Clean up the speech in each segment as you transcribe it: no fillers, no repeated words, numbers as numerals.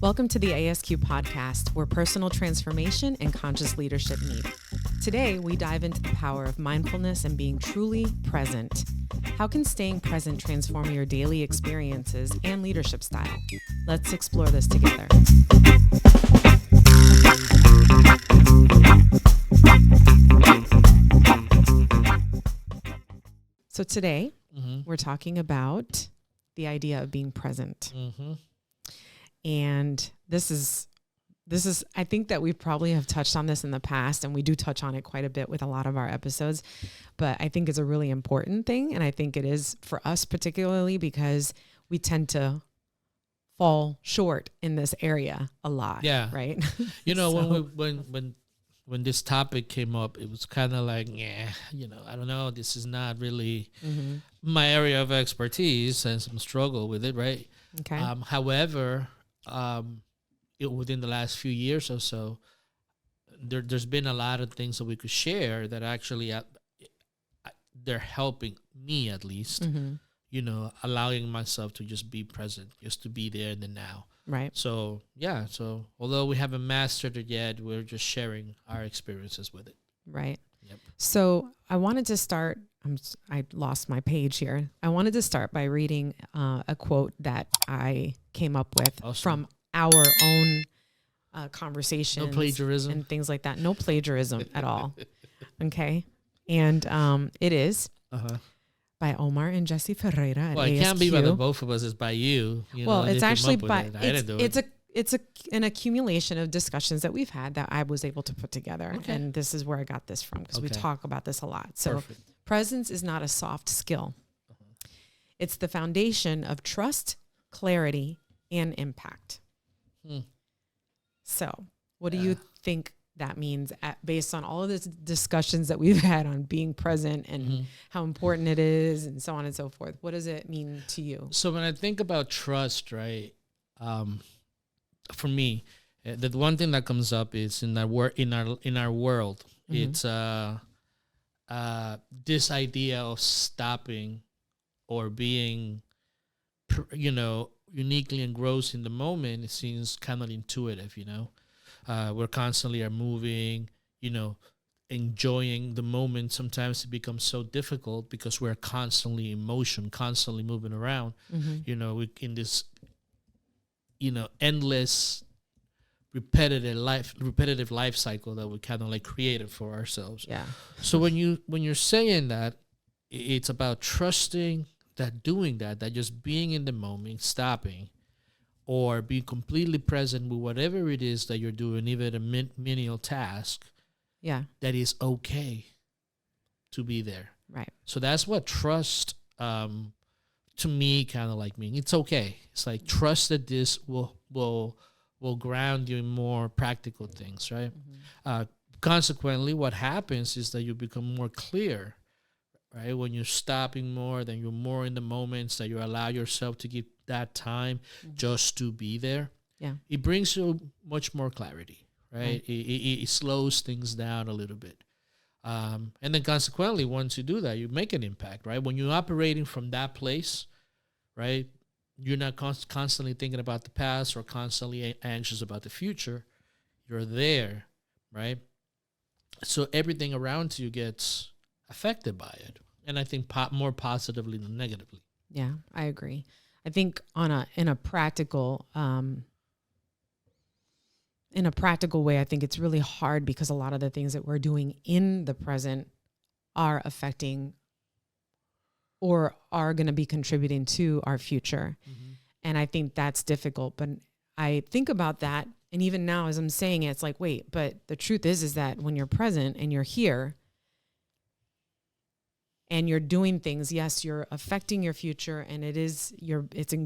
Welcome to the ASQ Podcast, where personal transformation and conscious leadership meet. Today, we dive into the power of mindfulness and being truly present. How can staying present transform your daily experiences and leadership style? Let's explore this together. So today, we're talking about the idea of being present. And this is, I think that we probably have touched on this in the past, and we do touch on it quite a bit with a lot of our episodes, but I think it's a really important thing. And I think it is for us particularly because we tend to fall short in this area a lot. Yeah. Right. You know, when this topic came up, it was kind of like, I don't know, this is not really my area of expertise and some struggle with it. Right. Okay. However, within the last few years or so, there's been a lot of things that we could share that actually they're helping me at least, allowing myself to just be present, just to be there in the now. Right. So, so although we haven't mastered it yet, we're just sharing our experiences with it. Right. Yep. So I wanted to start, I lost my page here. I wanted to start by reading a quote that I came up with from our own conversations. No plagiarism. And things like that. No plagiarism at all. Okay. And it is by Omar and Jesse Ferreira at Well, it ASQ. can't be by the both of us. It's by you. It's actually by, I didn't do it. It's an accumulation of discussions that we've had that I was able to put together. Okay. And this is where I got this from because we talk about this a lot. So Perfect. Presence is not a soft skill. It's the foundation of trust, clarity, and impact. So what do you think that means based on all of the discussions that we've had on being present and how important it is and so on and so forth? What does it mean to you? So when I think about trust, right, for me, the one thing that comes up is in our world, it's this idea of stopping or being, uniquely engrossed in the moment. It seems kind of intuitive, we're constantly are moving, enjoying the moment. Sometimes it becomes so difficult because we're constantly in motion, constantly moving around, in this, endless repetitive life cycle that we kind of like created for ourselves. Yeah. So when you're saying that, it's about trusting that doing that just being in the moment, stopping, or being completely present with whatever it is that you're doing, even a menial task. Yeah. That is okay to be there. Right. So that's what trust, to me, kind of like mean. It's okay. It's like trust that this will ground you in more practical things, right? Consequently, what happens is that you become more clear, right? When you're stopping more, then you're more in the moments that you allow yourself to give that time just to be there. Yeah. It brings you much more clarity, right? It slows things down a little bit. And then consequently, once you do that, you make an impact, right? When you're operating from that place, right, you're not constantly thinking about the past or constantly anxious about the future. You're there, right? So everything around you gets affected by it. And I think more positively than negatively. Yeah, I agree. I think in a practical way, I think it's really hard because a lot of the things that we're doing in the present are affecting or are going to be contributing to our future. And I think that's difficult. But I think about that. And even now, as I'm saying it, it's like, wait, but the truth is that when you're present and you're here and you're doing things, yes, you're affecting your future and it's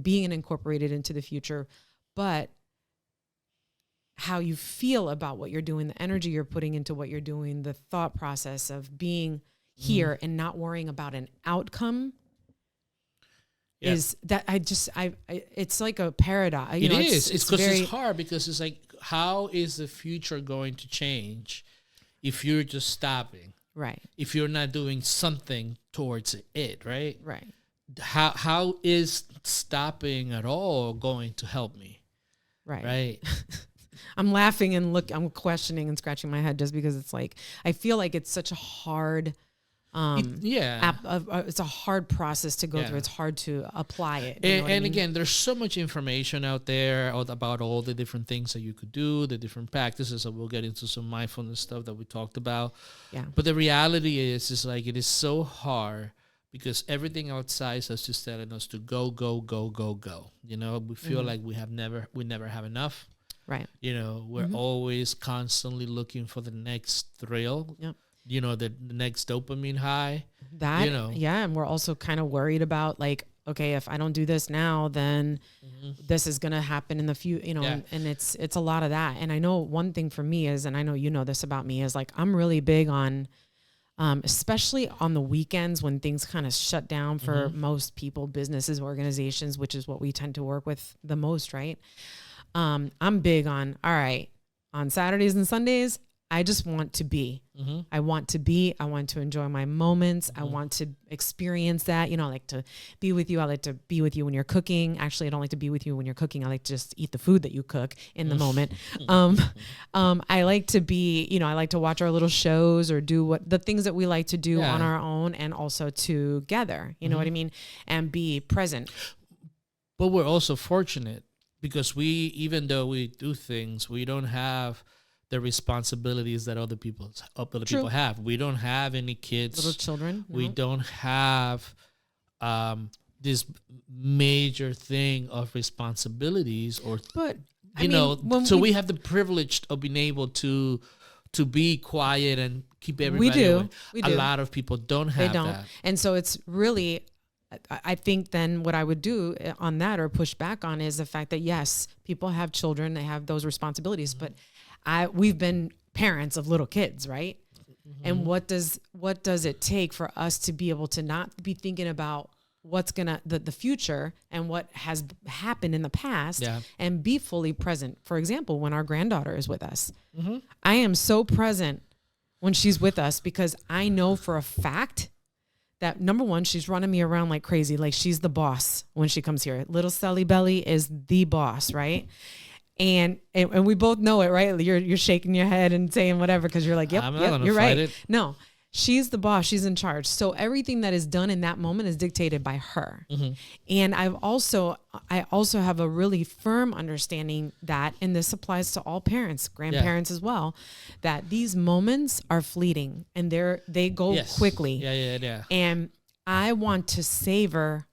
being incorporated into the future, but how you feel about what you're doing, the energy you're putting into what you're doing, the thought process of being here and not worrying about an outcome is that it's like a paradox. It's because it's hard because it's like, how is the future going to change if you're just stopping? Right. If you're not doing something towards it, right? Right. How is stopping at all going to help me? Right. I'm laughing and I'm questioning and scratching my head just because it's like, I feel like it's such a hard, it's a hard process to go through. It's hard to apply it. And again, there's so much information out there about all the different things that you could do, the different practices. So we'll get into some mindfulness stuff that we talked about. Yeah. But the reality is like, it is so hard because everything outside is just telling us to go, go, go, go, go. You know, we feel like we never have enough. Right. You know, we're always constantly looking for the next thrill. Yep. You know, the next dopamine high. That, you know. Yeah. And we're also kind of worried about like, okay, if I don't do this now, then this is going to happen in the future, you know, and it's a lot of that. And I know one thing for me is, and I know you know this about me, is like, I'm really big on, especially on the weekends when things kind of shut down for most people, businesses, organizations, which is what we tend to work with the most, right? I'm big on, all right, on Saturdays and Sundays, I just want to be. I want to enjoy my moments. I want to experience that. You know, I like to be with you. I like to be with you when you're cooking. Actually, I don't like to be with you when you're cooking. I like to just eat the food that you cook in the moment. I like to be, you know, I like to watch our little shows or do the things that we like to do on our own and also together. You know what I mean? And be present. But we're also fortunate because even though we do things, we don't have the responsibilities that other people have. We don't have any kids, little children. No. We don't have this major thing of responsibilities, we have the privilege of being able to be quiet and keep everybody away. We do. A lot of people don't have that. And so it's really, I think then what I would do on that or push back on is the fact that yes, people have children, they have those responsibilities, but we've been parents of little kids, right? And what does it take for us to be able to not be thinking about what's the future and what has happened in the past and be fully present? For example, when our granddaughter is with us, I am so present when she's with us because I know for a fact that number one, she's running me around like crazy. Like she's the boss when she comes here. Little Sally Belly is the boss, right? And we both know it, right? You're shaking your head and saying whatever because you're like, yep, you're right. No, she's the boss. She's in charge. So everything that is done in that moment is dictated by her. And I also have a really firm understanding that, and this applies to all parents, grandparents as well, that these moments are fleeting and they go quickly. Yeah. And I want to savor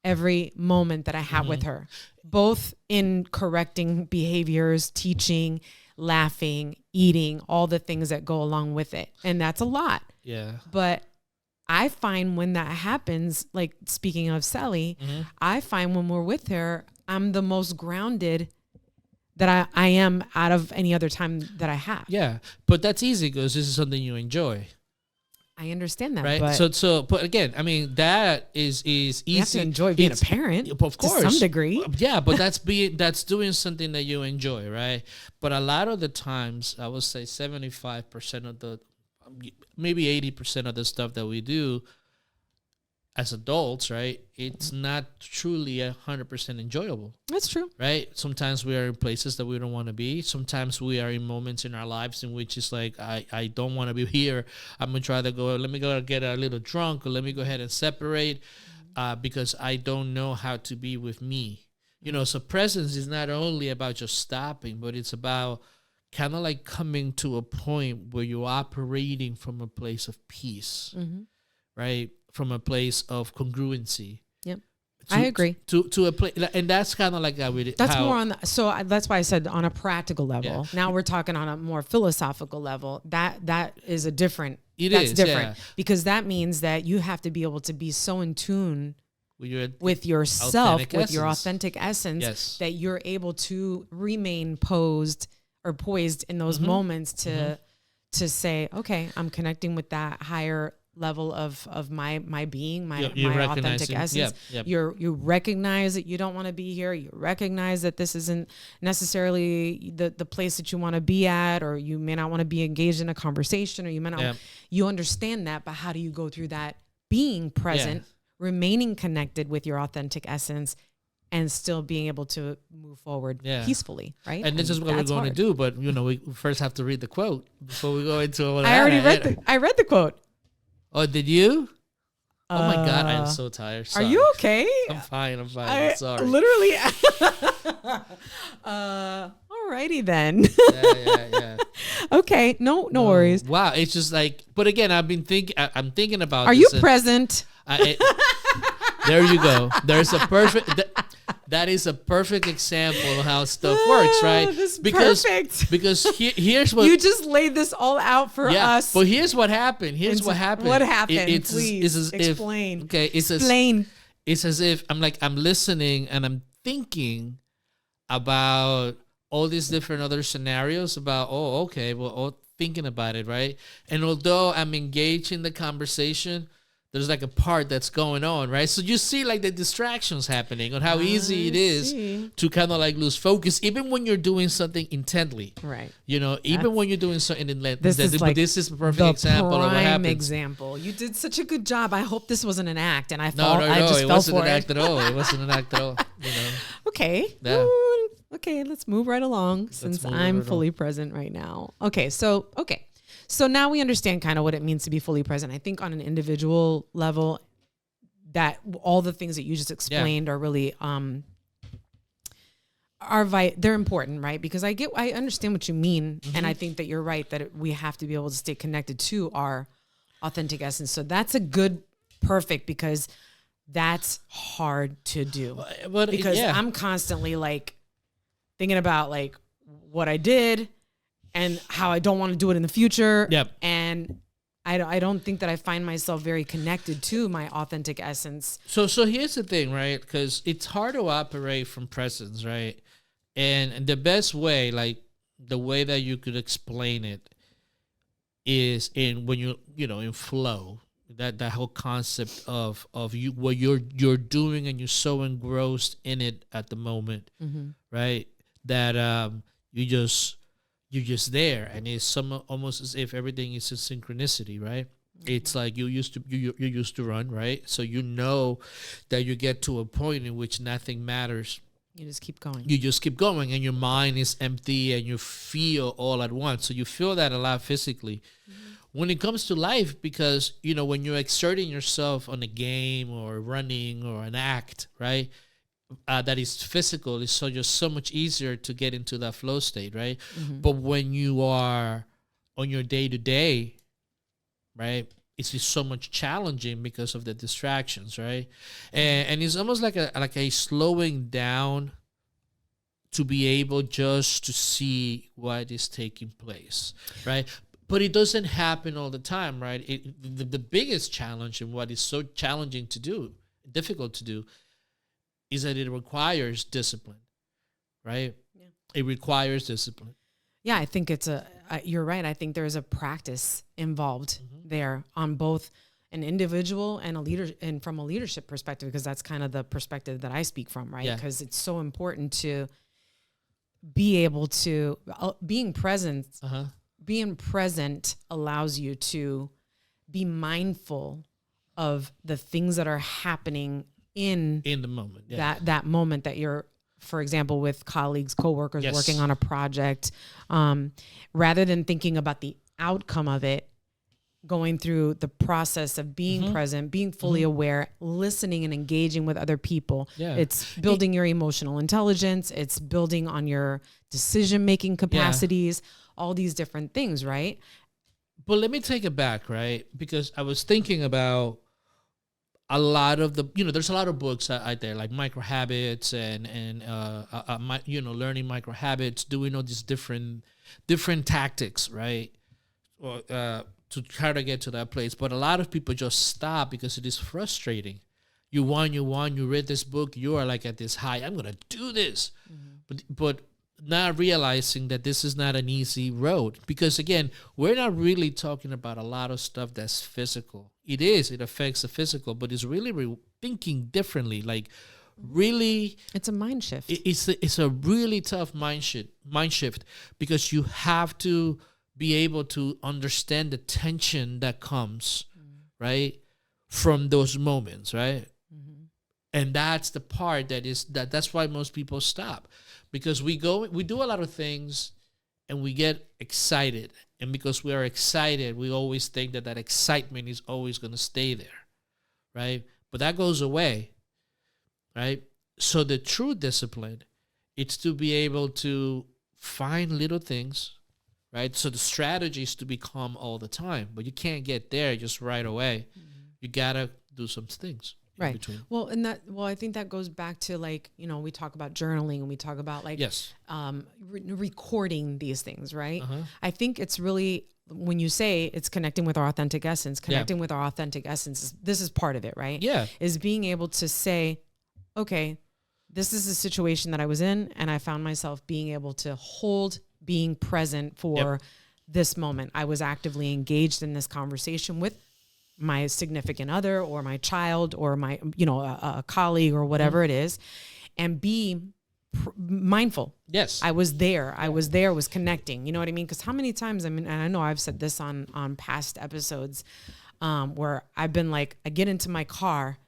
every moment that I have with her, both in correcting behaviors, teaching, laughing, eating, all the things that go along with it. And that's a lot. Yeah. But I find when that happens, like speaking of Sally, I find when we're with her, I'm the most grounded that I am out of any other time that I have. Yeah. But that's easy because this is something you enjoy. I understand that, right? But But again, I mean, that is easy. You have to enjoy being a parent, of course, to some degree. Yeah, but that's doing something that you enjoy, right? But a lot of the times, I would say 75% of maybe 80% of the stuff that we do as adults, right? It's not truly 100% enjoyable. That's true. Right? Sometimes we are in places that we don't want to be. Sometimes we are in moments in our lives in which it's like, I don't want to be here. I'm going to try to let me go get a little drunk, or let me go ahead and separate because I don't know how to be with me. You know, so presence is not only about just stopping, but it's about kind of like coming to a point where you're operating from a place of peace, right? From a place of congruency. Yep. I agree. To a place, and that's kind of like that's more on that's why I said on a practical level. Yeah. Now we're talking on a more philosophical level. That is a different. That's different because that means that you have to be able to be so in tune with yourself, with your authentic essence, that you're able to remain poised in those moments to say, okay, I'm connecting with that higher level of my being, my authentic essence. Yep. You recognize that you don't want to be here. You recognize that this isn't necessarily the place that you want to be at, or you may not want to be engaged in a conversation, or you may not. You understand that, but how do you go through that? Being present, remaining connected with your authentic essence, and still being able to move forward peacefully, right? And this is what we're going to do, but we first have to read the quote before we go into all that. I read the quote. Oh, did you? Oh my God, I am so tired. Sorry. Are you okay? I'm fine. I'm sorry. Literally. Alrighty then. Yeah. Okay, no worries. Wow, it's just like, but again, I'm thinking about. Are you present? There you go. There's a perfect. That is a perfect example of how stuff works, right? This is perfect. Because here's what you just laid this all out for us. But here's what happened. What happened? Please explain. Explain. It's as if I'm listening and I'm thinking about all these different other scenarios about, thinking about it, right? And although I'm engaged in the conversation, there's like a part that's going on, right? So you see like the distractions happening on how easy it is to kind of like lose focus, even when you're doing something intently. Right. Even when you're doing something intently. This is a perfect example of what happens. Example. You did such a good job. I hope this wasn't an act, and I it wasn't an act at all. It wasn't an act at all. Okay. Yeah. Okay, let's move right along since I'm fully present right now. So now we understand kind of what it means to be fully present. I think on an individual level, that all the things that you just explained are really they're important, right? Because I understand what you mean, and I think that you're right that we have to be able to stay connected to our authentic essence. So that's perfect because that's hard to do. Because I'm constantly like thinking about like what I did and how I don't want to do it in the future. Yep. And I don't think that I find myself very connected to my authentic essence. So here's the thing, right? Because it's hard to operate from presence, right? And the best way, like the way that you could explain it is when in flow. That whole concept of you what you're doing and you're so engrossed in it at the moment, right? That you're just there, and it's almost as if everything is a synchronicity, right? It's like you used to run, right? So you know that you get to a point in which nothing matters. You just keep going. You just keep going, and your mind is empty, and you feel all at once. So you feel that a lot physically. When it comes to life, because, when you're exerting yourself on a game or running or an act, right, that is physical, it's just so much easier to get into that flow state, right? But when you are on your day-to-day, right, it's just so much challenging because of the distractions, right? And it's almost like a slowing down to be able just to see what is taking place, right? But it doesn't happen all the time, right? The biggest challenge and what is so challenging to do, difficult to do, is that it requires discipline, right? Yeah. It requires discipline. Yeah, I think you're right. I think there's a practice involved there on both an individual and and from a leadership perspective, because that's kind of the perspective that I speak from, right? Because it's so important to be able to, being present allows you to be mindful of the things that are happening in the moment. That moment that you're, for example, with colleagues, coworkers working on a project, rather than thinking about the outcome of it, going through the process of being present, being fully aware, listening and engaging with other people. Yeah. It's building your emotional intelligence. It's building on your decision-making capacities, all these different things, right? But let me take it back, right? Because I was thinking about a lot of there's a lot of books out there like micro habits and learning micro habits, doing all these different tactics, right? Or, to try to get to that place. But a lot of people just stop because it is frustrating. You read this book, you are like at this high, I'm going to do this. But not realizing that this is not an easy road. Because again, we're not really talking about a lot of stuff that's physical. It affects the physical, but it's really thinking differently. Like really, it's a mind shift. It's a really tough mind shift because you have to be able to understand the tension that comes, right, from those moments, right? And that's the part that's why most people stop, because we do a lot of things and we get excited. And because we are excited, we always think that excitement is always going to stay there, right? But that goes away, right? So the true discipline, it's to be able to find little things, right? So the strategy is to be calm all the time, but you can't get there just right away. You got to do some things. Right. Well, I think that goes back to, like, you know, we talk about journaling and we talk about, like, yes, recording these things, right? Uh-huh. I think it's really, when you say it's connecting with our authentic essence, this is part of it, right? Yeah. Is being able to say, okay, this is a situation that I was in, and I found myself being able to hold being present for this moment. I was actively engaged in this conversation with my significant other or my child or my, you know, a colleague or whatever it is, and be mindful. Yes. I was there. I was connecting. You know what I mean? Because how many times, I mean, and I know I've said this on past episodes, where I've been like, I get into my car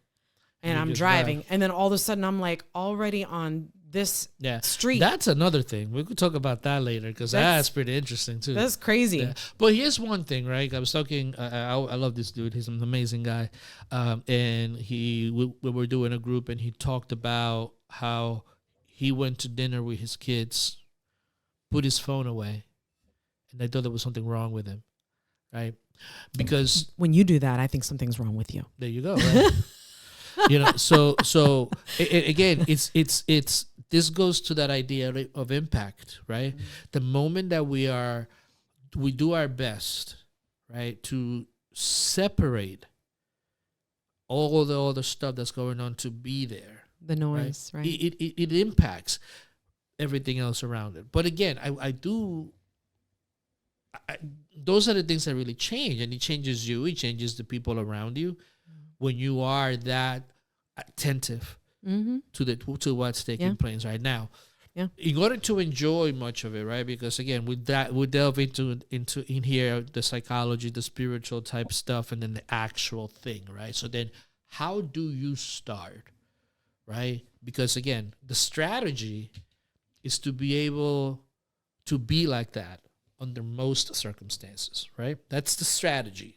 and I'm driving, and then all of a sudden I'm like already on this street. That's another thing. We could talk about that later, because that's pretty interesting too. That's crazy. Yeah. But here's one thing, right? I was talking, I love this dude. He's an amazing guy. And we were doing a group, and he talked about how he went to dinner with his kids, put his phone away, and they thought there was something wrong with him, right? Because when you do that, I think something's wrong with you. There you go. Right? You know, so again, it's this goes to that idea of impact, right? Mm-hmm. The moment that we do our best, right, to separate all the other stuff that's going on, to be there, the noise, right? It impacts everything else around it. But again, those are the things that really change, and it changes you. It changes the people around you when you are that attentive to what's taking place right now. Yeah. In order to enjoy much of it, right? Because again, we delve into in here the psychology, the spiritual type stuff, and then the actual thing, right? So then, how do you start, right? Because again, the strategy is to be able to be like that under most circumstances, right? That's the strategy.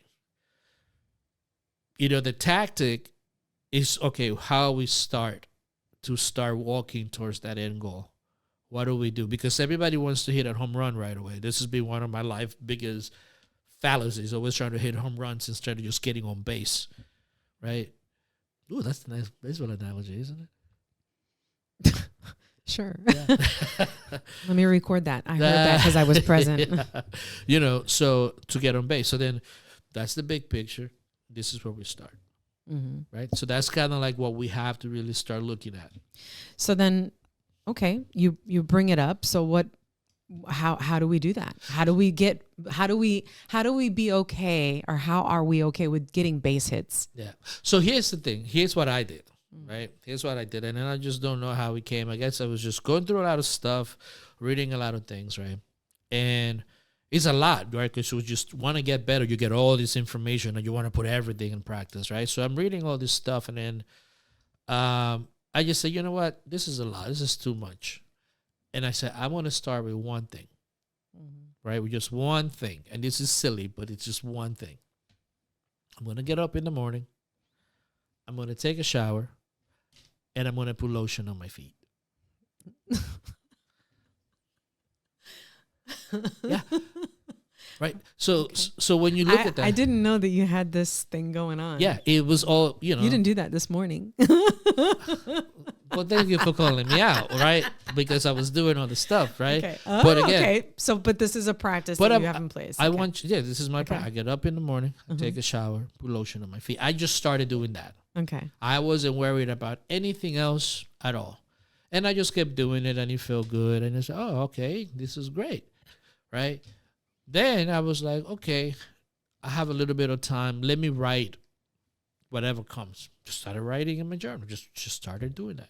You know, the tactic is, okay, how we start walking towards that end goal. What do we do? Because everybody wants to hit a home run right away. This has been one of my life's biggest fallacies, always trying to hit home runs instead of just getting on base, right? Ooh, that's a nice baseball analogy, isn't it? Sure. Yeah. Let me record that. I heard that because I was present. Yeah. You know, so to get on base. So then that's the big picture. This is where we start, right? So that's kind of like what we have to really start looking at. So then, okay, you bring it up. So how do we do that? How do we be okay, or how are we okay with getting base hits? Yeah. So here's the thing. Here's what I did, right? Here's what I did. And then I just don't know how it came. I guess I was just going through a lot of stuff, reading a lot of things, right? And it's a lot, right? Because you just want to get better. You get all this information and you want to put everything in practice, right? So I'm reading all this stuff, and then I just said, you know what? This is a lot. This is too much. And I said, I want to start with one thing, right? With just one thing. And this is silly, but it's just one thing. I'm going to get up in the morning. I'm going to take a shower, and I'm going to put lotion on my feet. Yeah. Right. So when you look at that, I didn't know that you had this thing going on. Yeah, it was all, you know. You didn't do that this morning. Well, thank you for calling me out, right? Because I was doing all the stuff, right? Okay. But again, okay. So, but this is a practice that you have in place. I want you. Yeah, this is my practice. I get up in the morning, I take a shower, put lotion on my feet. I just started doing that. Okay. I wasn't worried about anything else at all, and I just kept doing it, and it felt good, and I said, "Oh, okay, this is great." Right? Then I was like, okay, I have a little bit of time. Let me write whatever comes. Just started writing in my journal. Just started doing that.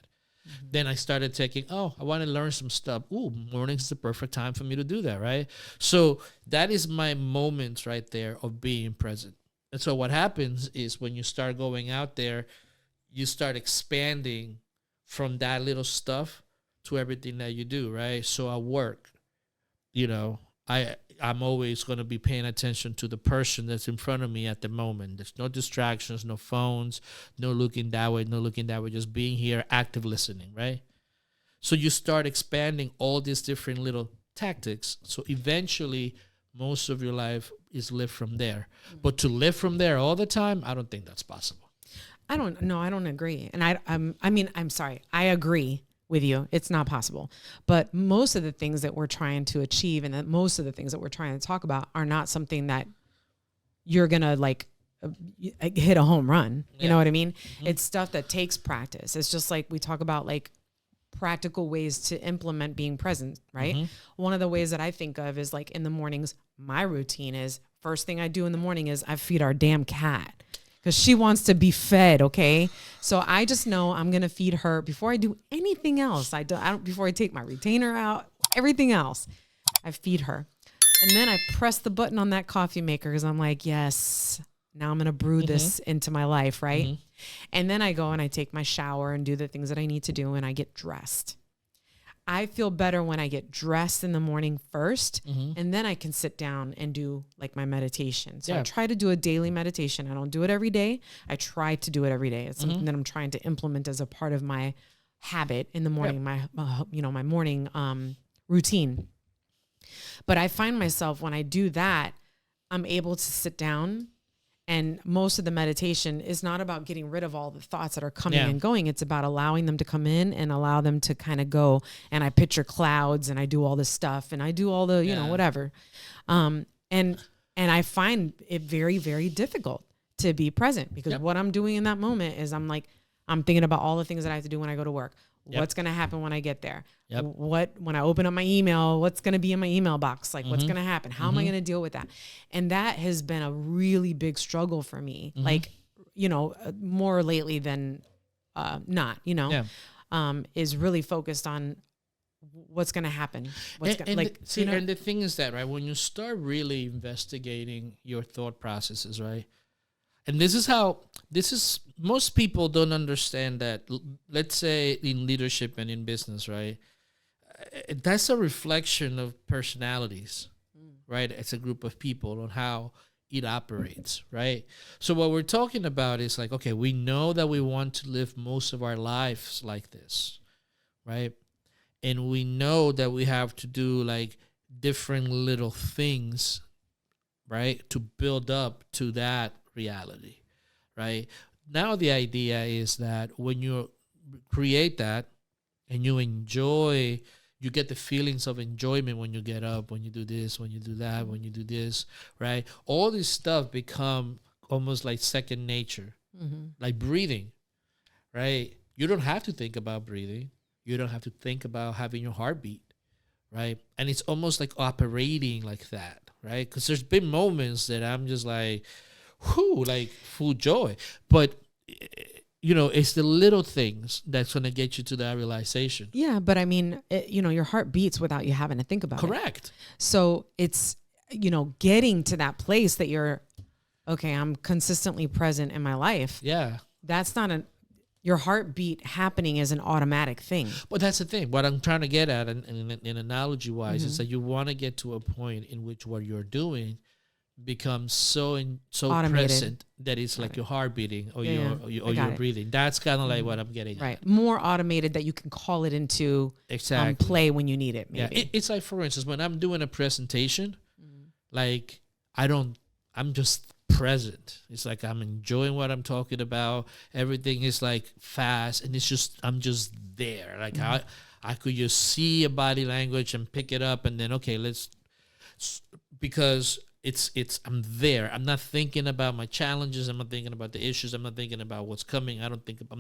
Then I started taking, I want to learn some stuff. Ooh, mornings is the perfect time for me to do that, right? So that is my moment right there of being present. And so what happens is when you start going out there, you start expanding from that little stuff to everything that you do, right? So at work, you know, I'm always going to be paying attention to the person that's in front of me at the moment. There's no distractions, no phones, no looking that way, no looking that way, just being here, active listening, right? So you start expanding all these different little tactics. So eventually, most of your life is lived from there. But to live from there all the time, I don't think that's possible. I don't agree. And I'm sorry. I agree with you. It's not possible. But most of the things that we're trying to achieve and that most of the things that we're trying to talk about are not something that you're going to like hit a home run. You know what I mean? Mm-hmm. It's stuff that takes practice. It's just like we talk about like practical ways to implement being present, right? Mm-hmm. One of the ways that I think of is like in the mornings, my routine is first thing I do in the morning is I feed our damn cat because she wants to be fed. Okay. So I just know I'm going to feed her before I do anything else. I don't, before I take my retainer out, everything else, I feed her. And then I press the button on that coffee maker because I'm like, yes, now I'm going to brew this into my life, right? Mm-hmm. And then I go and I take my shower and do the things that I need to do and I get dressed. I feel better when I get dressed in the morning first and then I can sit down and do like my meditation. So I try to do a daily meditation. I don't do it every day. I try to do it every day. It's something that I'm trying to implement as a part of my habit in the morning, my morning routine. But I find myself when I do that, I'm able to sit down. And most of the meditation is not about getting rid of all the thoughts that are coming and going. It's about allowing them to come in and allow them to kind of go. And I picture clouds and I do all this stuff and I do all the, whatever. And I find it very, very difficult to be present because what I'm doing in that moment is I'm thinking about all the things that I have to do when I go to work. What's going to happen when I get there? When I open up my email, what's going to be in my email box? Like what's going to happen? How am I going to deal with that? And that has been a really big struggle for me. Like, more lately than not, is really focused on what's going to happen. And the thing is that, right, when you start really investigating your thought processes, right? And this is most people don't understand that, let's say in leadership and in business, right? That's a reflection of personalities, right? It's a group of people on how it operates, right? So what we're talking about is like, okay, we know that we want to live most of our lives like this, right? And we know that we have to do like different little things, right? To build up to that reality, right? Now the idea is that when you create that and you enjoy, you get the feelings of enjoyment when you get up, when you do this, when you do that, when you do this, right? All this stuff become almost like second nature, like breathing, right? You don't have to think about breathing. You don't have to think about having your heartbeat, right? And it's almost like operating like that, right? Because there's been moments that I'm just like, like full joy. But, it's the little things that's going to get you to that realization. Yeah, but I mean, your heart beats without you having to think about it. Correct. So it's, getting to that place that you're, okay, I'm consistently present in my life. Yeah. That's not your heartbeat happening is an automatic thing. But that's the thing. What I'm trying to get at in analogy-wise is that you want to get to a point in which what you're doing becomes so automated. Present that it's like your heart beating or your breathing. That's kind of like what I'm getting at. More automated that you can call it into play when you need it. Maybe. Yeah, it's like, for instance, when I'm doing a presentation, like I'm just present. It's like I'm enjoying what I'm talking about. Everything is like fast and I'm just there. Like I could just see a body language and pick it up and then, okay, because I'm there. I'm not thinking about my challenges. I'm not thinking about the issues. I'm not thinking about what's coming. I'm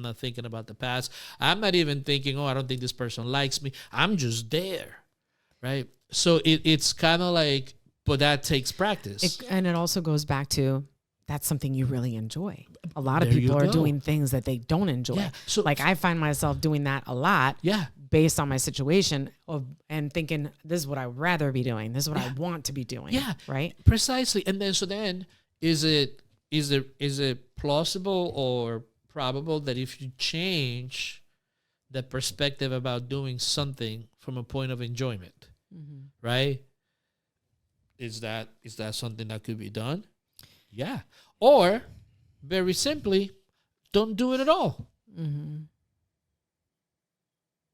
not thinking about the past. I'm not even thinking, I don't think this person likes me. I'm just there, right? So it's kind of like, but that takes practice. And it also goes back to, that's something you really enjoy. A lot of people are doing things that they don't enjoy. Yeah. So like I find myself doing that a lot. Yeah. Based on my situation and thinking, this is what I would rather be doing. This is what I want to be doing. Yeah. Right. Precisely. And then, is it plausible or probable that if you change the perspective about doing something from a point of enjoyment, right? Is that something that could be done? Yeah. Or, very simply, don't do it at all.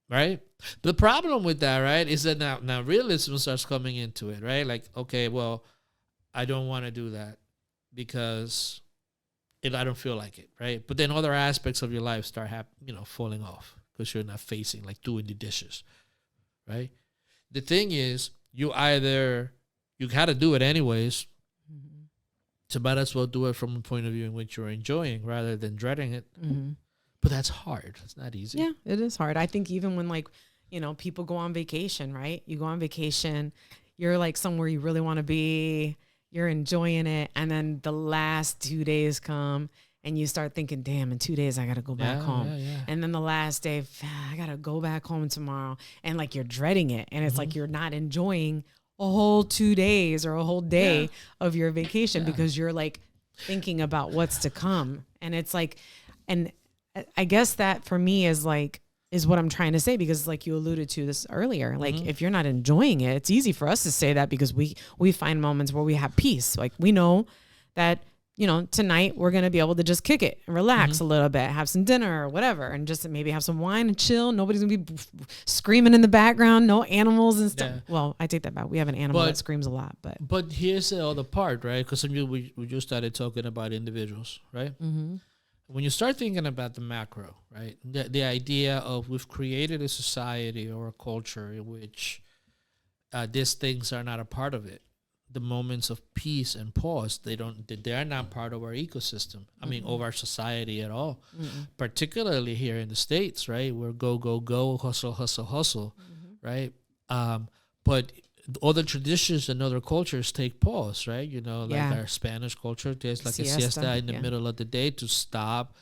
Right? The problem with that, right, is that now realism starts coming into it, right? Like, okay, well, I don't want to do that because I don't feel like it, right? But then other aspects of your life start falling off because you're not facing, like doing the dishes, right? The thing is, you got to do it anyways, so might as well do it from a point of view in which you're enjoying rather than dreading it. But that's hard. It's not easy. Yeah, it is hard. I think even when people go on vacation, right? You go on vacation, you're like somewhere you really want to be, you're enjoying it. And then the last 2 days come and you start thinking, damn, in 2 days, I got to go back home. And then the last day, I got to go back home tomorrow. And like you're dreading it. And it's like you're not enjoying a whole 2 days or a whole day of your vacation because you're like thinking about what's to come. And it's like, and I guess that for me is what I'm trying to say, because like you alluded to this earlier, like if you're not enjoying it, it's easy for us to say that because we find moments where we have peace. Like we know that, tonight we're going to be able to just kick it and relax a little bit, have some dinner or whatever, and just maybe have some wine and chill. Nobody's going to be screaming in the background, no animals and stuff. Yeah. Well, I take that back. We have an animal that screams a lot, but here's the other part, right? Because we just started talking about individuals, right? When you start thinking about the macro, right, the idea of we've created a society or a culture in which these things are not a part of it. The moments of peace and pause, they're not part of our ecosystem. I mean, of our society at all, particularly here in the States, right? We're go, go, go, hustle, hustle, hustle, right? But other traditions and other cultures take pause, right? Like our Spanish culture, there's like a siesta in the middle of the day to stop.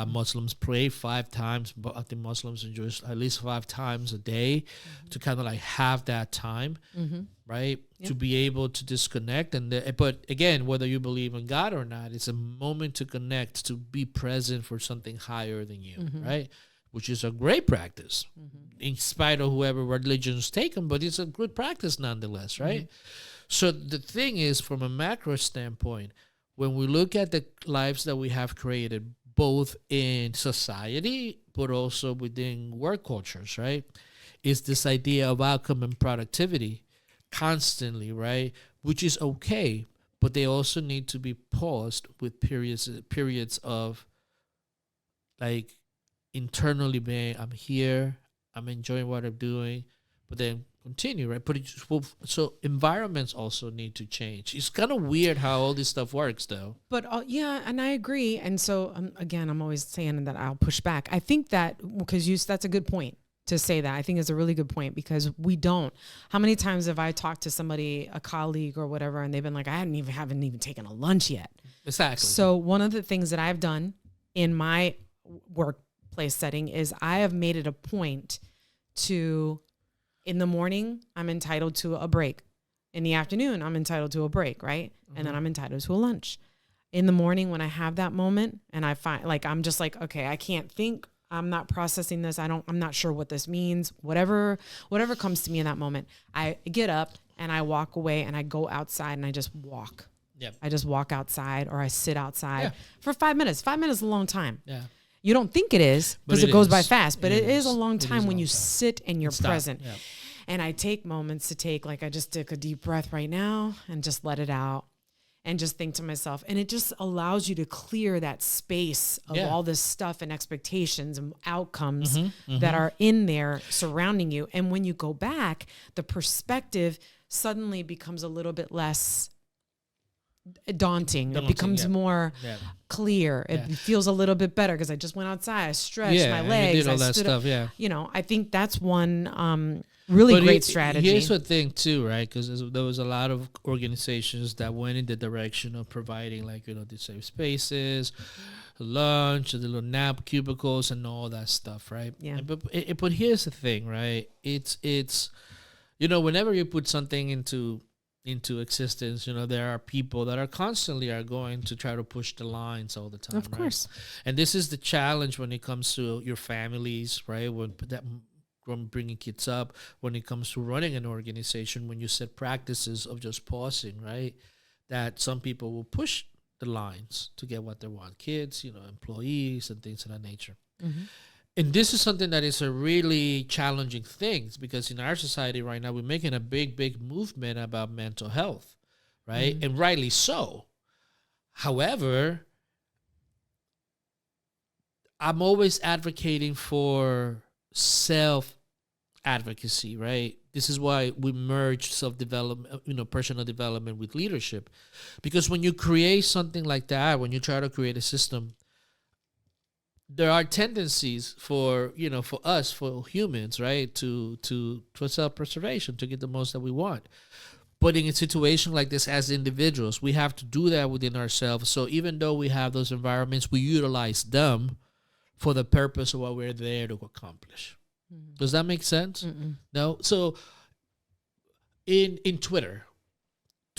Muslims pray 5 times, but I think Muslims and Jews at least 5 times a day to kind of like have that time, right? Yep. To be able to disconnect. But again, whether you believe in God or not, it's a moment to connect, to be present for something higher than you, right? Which is a great practice, in spite of whoever religions take them, but it's a good practice nonetheless, right? So the thing is, from a macro standpoint, when we look at the lives that we have created, both in society, but also within work cultures, right, is this idea of outcome and productivity constantly, right, which is okay, but they also need to be paused with periods of like, internally being, I'm here, I'm enjoying what I'm doing, but then continue, right? So environments also need to change. It's kind of weird how all this stuff works, though. But and I agree. And so again, I'm always saying that I'll push back. I think that because that's a good point to say that. I think it's a really good point because we don't. How many times have I talked to somebody, a colleague or whatever, and they've been like, I haven't even taken a lunch yet. Exactly. So one of the things that I've done in my workplace setting is I have made it a point to, in the morning, I'm entitled to a break. In the afternoon, I'm entitled to a break, right? And then I'm entitled to a lunch. In the morning, when I have that moment and I find, like, I'm just like, okay, I can't think. I'm not processing this. I'm not sure what this means. Whatever comes to me in that moment, I get up and I walk away and I go outside and I just walk. Yep. I just walk outside or I sit outside for 5 minutes. 5 minutes is a long time. Yeah. You don't think it is because it goes by fast, but it is a long time when you sit and you're present. Yep. And I take moments to take, like I just took a deep breath right now and just let it out and just think to myself. And it just allows you to clear that space of all this stuff and expectations and outcomes that are in there surrounding you. And when you go back, the perspective suddenly becomes a little bit less daunting. It becomes more clear. It feels a little bit better because I just went outside. I stretched my legs. You did all that stuff. I think that's one really great strategy. Here's the thing too, right? Because there was a lot of organizations that went in the direction of providing, like, the safe spaces, lunch, the little nap cubicles, and all that stuff, right? Yeah. But here's the thing, right? It's whenever you put something into into existence, there are people that are constantly are going to try to push the lines all the time. Of course. And this is the challenge when it comes to your families, right? When bringing kids up, when it comes to running an organization, when you set practices of just pausing, right? That some people will push the lines to get what they want. Kids, employees and things of that nature. Mm-hmm. And this is something that is a really challenging thing because in our society right now, we're making a big, big movement about mental health, right? Mm-hmm. And rightly so. However, I'm always advocating for self-advocacy, right? This is why we merge self-development, personal development with leadership. Because when you create something like that, when you try to create a system, there are tendencies for us, for humans, right, to self-preservation, to get the most that we want. But in a situation like this, as individuals, we have to do that within ourselves. So even though we have those environments, we utilize them for the purpose of what we're there to accomplish. Mm-hmm. Does that make sense? Mm-mm. No? So in Twitter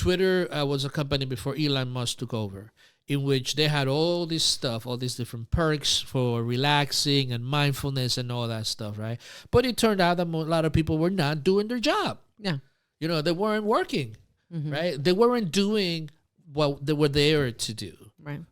was a company before Elon Musk took over, in which they had all this stuff, all these different perks for relaxing and mindfulness and all that stuff, right? But it turned out that a lot of people were not doing their job. Yeah. They weren't working, mm-hmm. right? They weren't doing what they were there to do.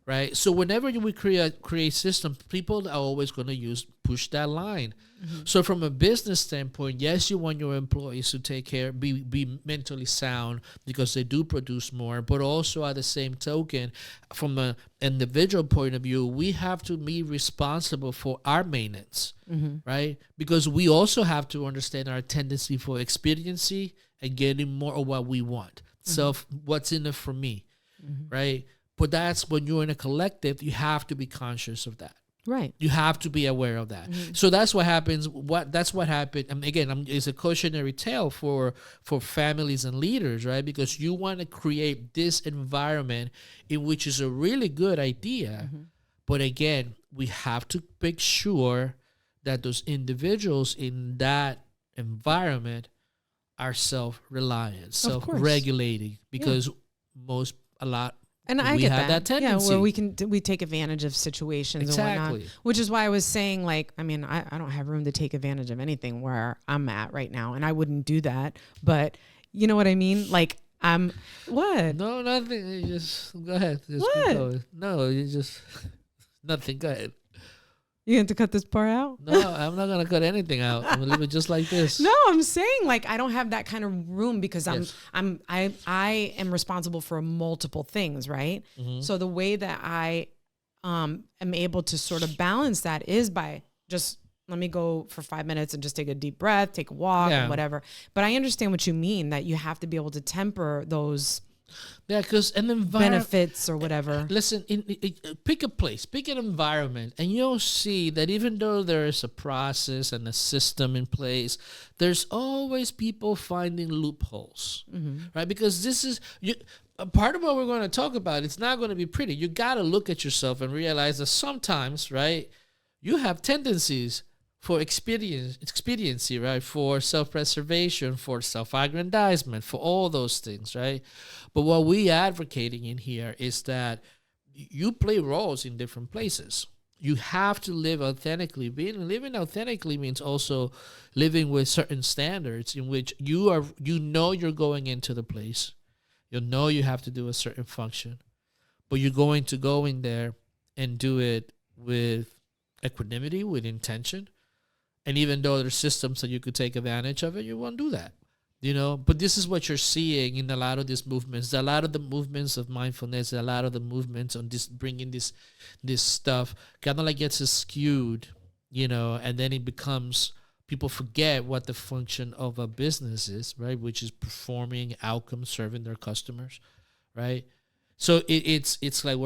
Right. So whenever we create systems, people are always going to push that line. Mm-hmm. So from a business standpoint, yes, you want your employees to take care, be mentally sound because they do produce more. But also at the same token, from an individual point of view, we have to be responsible for our maintenance, mm-hmm. right? Because we also have to understand our tendency for expediency and getting more of what we want. Mm-hmm. So what's in it for me, mm-hmm. right? But that's when you're in a collective, you have to be conscious of that. Right. You have to be aware of that. Mm-hmm. So that's what happens. That's what happened. And again, it's a cautionary tale for families and leaders, right? Because you want to create this environment in which is a really good idea. Mm-hmm. But again, we have to make sure that those individuals in that environment are self-reliant, self-regulating, because and I get that tendency. Yeah, where we take advantage of situations and whatnot. Which is why I was saying, I don't have room to take advantage of anything where I'm at right now, and I wouldn't do that. But you know what I mean? What? No, nothing. You just go ahead. Just what? Keep going. No, you just nothing. Go ahead. You have to cut this part out? No, I'm not gonna cut anything out. I'm gonna leave it just like this. No, I'm saying I don't have that kind of room because I am responsible for multiple things, right? Mm-hmm. So the way that I am able to sort of balance that is by just let me go for 5 minutes and just take a deep breath, take a walk, and whatever. But I understand what you mean, that you have to be able to temper those. Yeah, because benefits or whatever. Listen, pick a place, pick an environment, and you'll see that even though there is a process and a system in place, there's always people finding loopholes, mm-hmm. right? Because this is a part of what we're going to talk about. It's not going to be pretty. You got to look at yourself and realize that sometimes, right, you have tendencies for expediency, right? For self-preservation, for self-aggrandizement, for all those things, right? But what we advocating in here is that you play roles in different places. You have to live authentically. Living authentically means also living with certain standards in which you're going into the place. You know you have to do a certain function, but you're going to go in there and do it with equanimity, with intention. And even though there's systems that you could take advantage of it, you won't do that, But this is what you're seeing in a lot of these movements. A lot of the movements of mindfulness, a lot of the movements on this, bringing this stuff kind of gets skewed, and then it becomes, people forget what the function of a business is, right? Which is performing outcomes, serving their customers, right? So it's like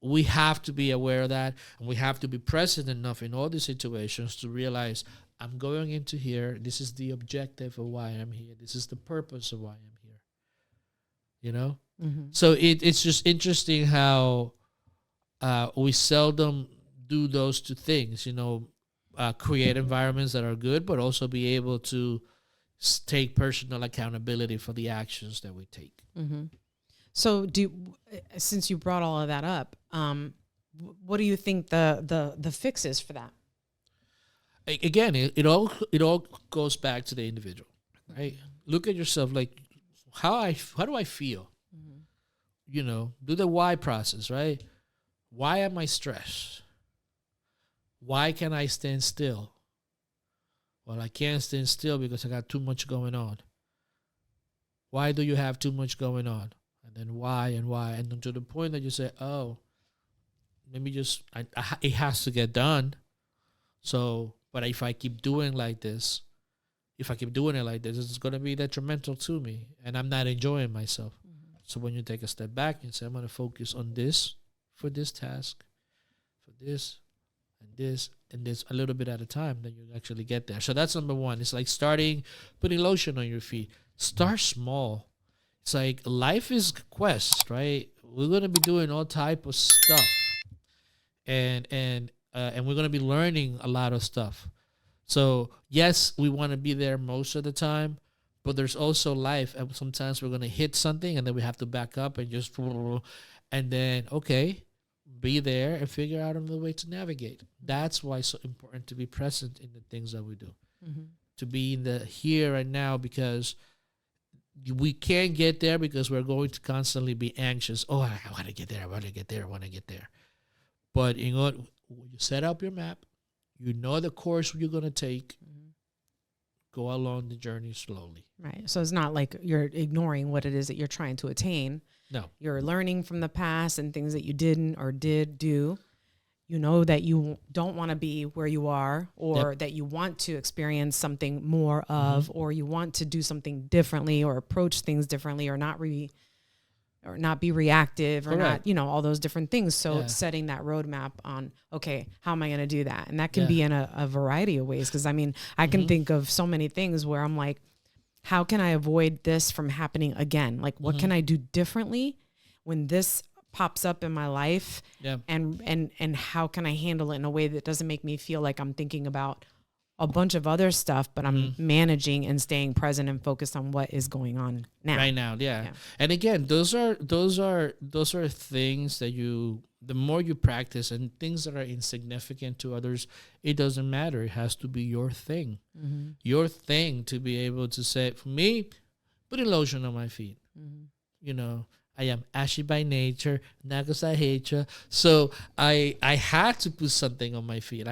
we have to be aware of that, and we have to be present enough in all these situations to realize I'm going into here. This is the objective of why I'm here. This is the purpose of why I'm here. Mm-hmm. So it's just interesting how we seldom do those two things. Create environments that are good, but also be able to take personal accountability for the actions that we take. Mm-hmm. So since you brought all of that up, what do you think the fix is for that? Again, it all goes back to the individual, right? Look at yourself, like how do I feel? Do the why process, right? Why am I stressed? Why can I stand still? Well, I can't stand still because I got too much going on. Why do you have too much going on? And then why, and then to the point that you say, oh, maybe just it has to get done. So, but if I keep doing like this, it's going to be detrimental to me, and I'm not enjoying myself. So when you take a step back and say, I'm going to focus on this for this task, for this and this and this a little bit at a time, then you actually get there. So that's number one. It's like putting lotion on your feet. Start small. It's like life is a quest, right? We're going to be doing all type of stuff. And we're going to be learning a lot of stuff. So yes, we want to be there most of the time, but there's also life, and sometimes we're going to hit something and then we have to back up and just, and then, okay, be there and figure out another way to navigate. That's why it's so important to be present in the things that we do, to be in the here and now, because we can't get there because we're going to constantly be anxious. Oh, I want to get there. I want to get there. I want to get there. But you set up your map, you know the course you're going to take, go along the journey slowly. Right. So it's not like you're ignoring what it is that you're trying to attain. No. You're learning from the past and things that you didn't or did do. You know that you don't want to be where you are, or that you want to experience something more of, or you want to do something differently or approach things differently, or not be reactive, or Correct. not, all those different things. So setting that roadmap on, okay, how am I going to do that? And that can be in a variety of ways. Cause I can think of so many things where I'm like, how can I avoid this from happening again? Like, what can I do differently when this pops up in my life? And how can I handle it in a way that doesn't make me feel like I'm thinking about a bunch of other stuff, but I'm managing and staying present and focused on what is going on now. Right now, yeah. And again, those are things that the more you practice, and things that are insignificant to others, it doesn't matter. It has to be your thing. Your thing to be able to say, for me, putting lotion on my feet. I am ashy by nature, not because I hate you. So I had to put something on my feet.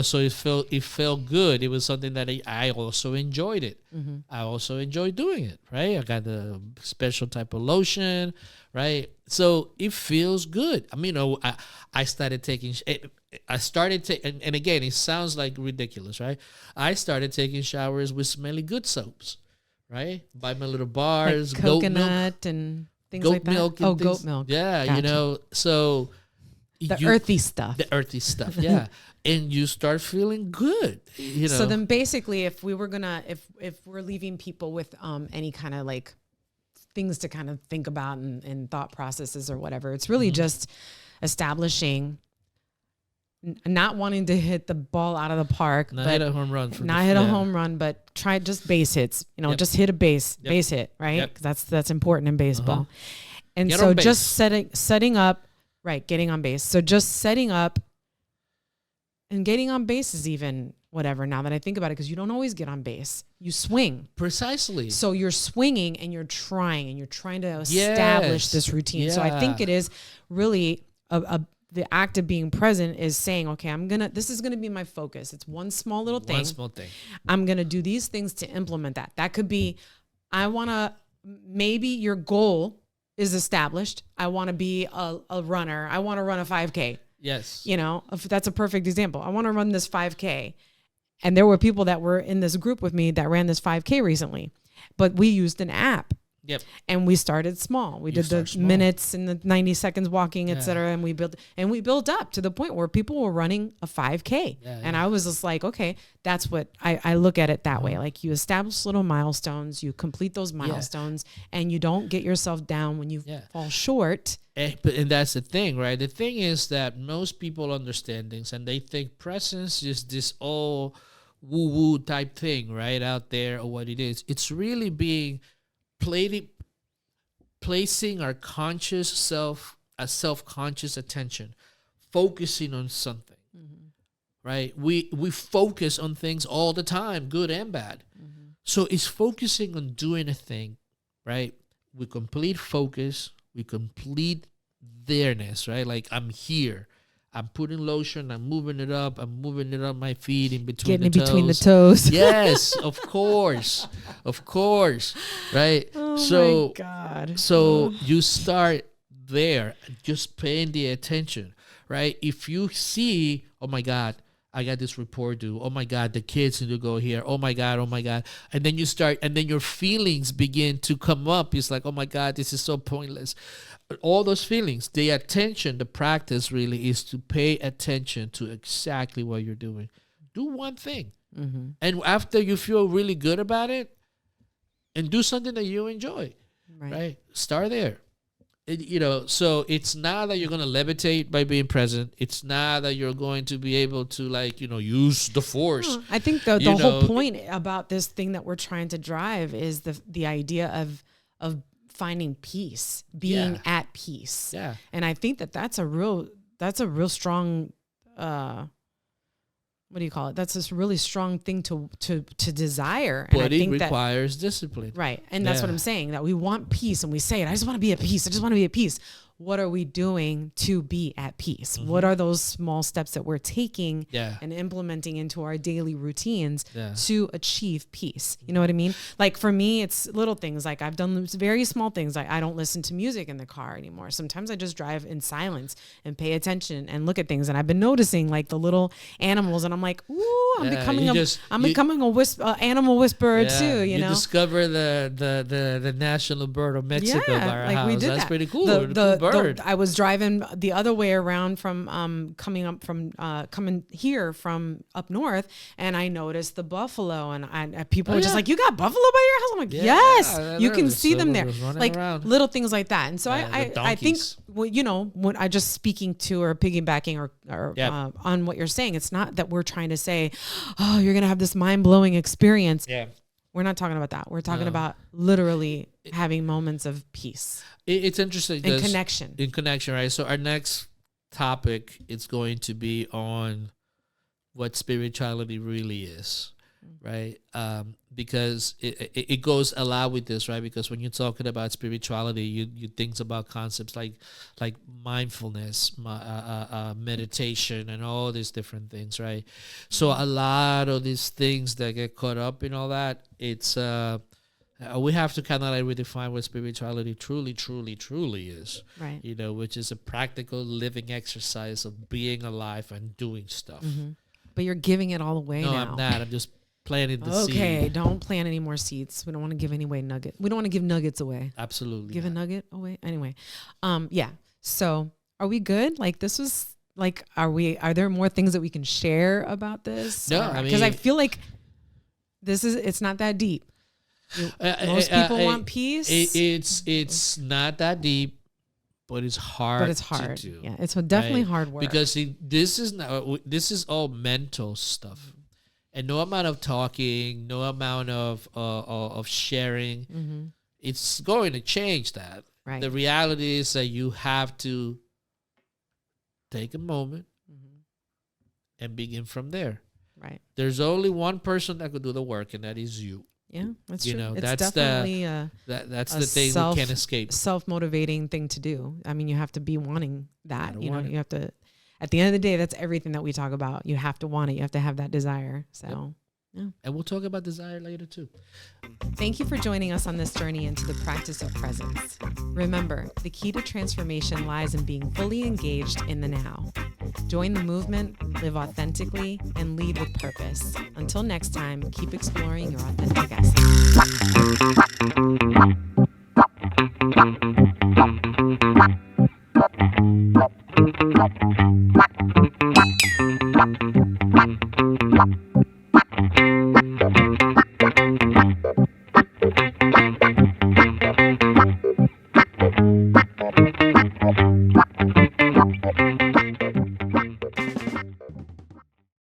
So it felt good. It was something that I also enjoyed it. I also enjoyed doing it, right? I got the special type of lotion, right? So it feels good. I started taking, and again, it sounds like ridiculous, right? I started taking showers with smelly good soaps, right? Buy my little bars, like coconut and things like that. Milk and goat milk. Yeah, Gotcha. so the earthy stuff. The earthy stuff, yeah. And you start feeling good, So then basically, if we were if we're leaving people with any kind of like things to kind of think about and thought processes or whatever, it's really just establishing, not wanting to hit the ball out of the park, not hit a home run, a home run, but try just base hits. Just hit a base hit, right? 'Cause that's important in baseball. And Get so just setting up, right? Getting on base. So just setting up and getting on base is even whatever. Now that I think about it, because you don't always get on base, you swing. Precisely. So you're swinging and you're trying to establish this routine. So I think it is really the act of being present is saying, okay, this is going to be my focus. It's one small little thing. I'm going to do these things to implement that. That could be, maybe your goal is established. I want to be a runner. I want to run a 5K. Yes. If that's a perfect example. I want to run this 5K. And there were people that were in this group with me that ran this 5K recently, but we used an app. Yep. And we started small. We did the minutes and the 90 seconds walking, et cetera. And we built up to the point where people were running a 5K. And I was just like, okay, that's what I look at it that way. Like, you establish little milestones, you complete those milestones, and you don't get yourself down when you fall short. And that's the thing, right? The thing is that most people understand things and they think presence is this woo-woo type thing, right, out there, or what it is. It's really being placing our conscious self, a self-conscious attention, focusing on something, right? We focus on things all the time, good and bad. So it's focusing on doing a thing, right? We complete focus, we complete there-ness, right? Like, I'm here. I'm putting lotion, I'm moving it up my feet in between Getting the in toes. between the toes. Yes, of course, right? Oh my God. So you start there, just paying the attention, right? If you see, oh my God, I got this report due. Oh my God, the kids need to go here. Oh my God. And then your feelings begin to come up. It's like, oh my God, this is so pointless. All those feelings, the attention, the practice really is to pay attention to exactly what you're doing. Do one thing. And after you feel really good about it, and do something that you enjoy, right? Start there. So it's not that you're going to levitate by being present. It's not that you're going to be able to, like, use the force. I think the whole point about this thing that we're trying to drive is the idea of finding peace, being at peace. Yeah. And I think that's a real strong, what do you call it? That's this really strong thing to desire. And but I think it requires discipline. Right. And that's what I'm saying, that we want peace and we say it. I just want to be at peace. I just want to be at peace. What are we doing to be at peace? What are those small steps that we're taking and implementing into our daily routines to achieve peace? You know what I mean? Like, for me, it's little things. Like, I've done very small things. Like, I don't listen to music in the car anymore. Sometimes I just drive in silence and pay attention and look at things. And I've been noticing, like, the little animals, and I'm like, ooh, I'm becoming a animal whisperer too. You know, discover the national bird of Mexico by our house. We did That's that. pretty cool. Cool bird. I was driving the other way around from coming here from up north, and I noticed the buffalo, and people were just like, "You got buffalo by your house?" I'm like, "Yes, you can see them there." Like around. Little things like that. And so I think, when I just speaking to or piggybacking or on what you're saying, it's not that we're trying to say, "Oh, you're gonna have this mind-blowing experience." Yeah. We're not talking about that. We're talking about literally having moments of peace. It's interesting. In connection. In connection, right? So our next topic is going to be on what spirituality really is, right? Because it goes a lot with this, right? Because when you're talking about spirituality, you think about concepts like mindfulness, meditation, and all these different things, right? So a lot of these things that get caught up in all that, it's we have to kind of like redefine what spirituality truly is, right? Which is a practical living exercise of being alive and doing stuff. But you're giving it all away now. No, I'm not. I'm just planting the seed. Okay, don't plant any more seeds. We don't want to give any away nuggets. We don't want to give nuggets away. Absolutely. Give a nugget away. Anyway, yeah. So are we good? Like, this was like, are there more things that we can share about this? No, I mean, because I feel like it's not that deep. Most people want peace. It's not that deep, but it's hard. To do, yeah, it's definitely hard work. Because this is all mental stuff, and no amount of talking, no amount of sharing, it's going to change that. Right. The reality is that you have to take a moment and begin from there. Right. There's only one person that could do the work, and that is you. Yeah, that's true. It's that's definitely that's the thing we can't escape. Self-motivating thing to do. I mean, you have to be wanting that. You have to. At the end of the day, that's everything that we talk about. You have to want it. You have to have that desire. So, yeah. And we'll talk about desire later too. Thank you for joining us on this journey into the practice of presence. Remember, the key to transformation lies in being fully engaged in the now. Join the movement, live authentically, and lead with purpose. Until next time, keep exploring your authentic essence.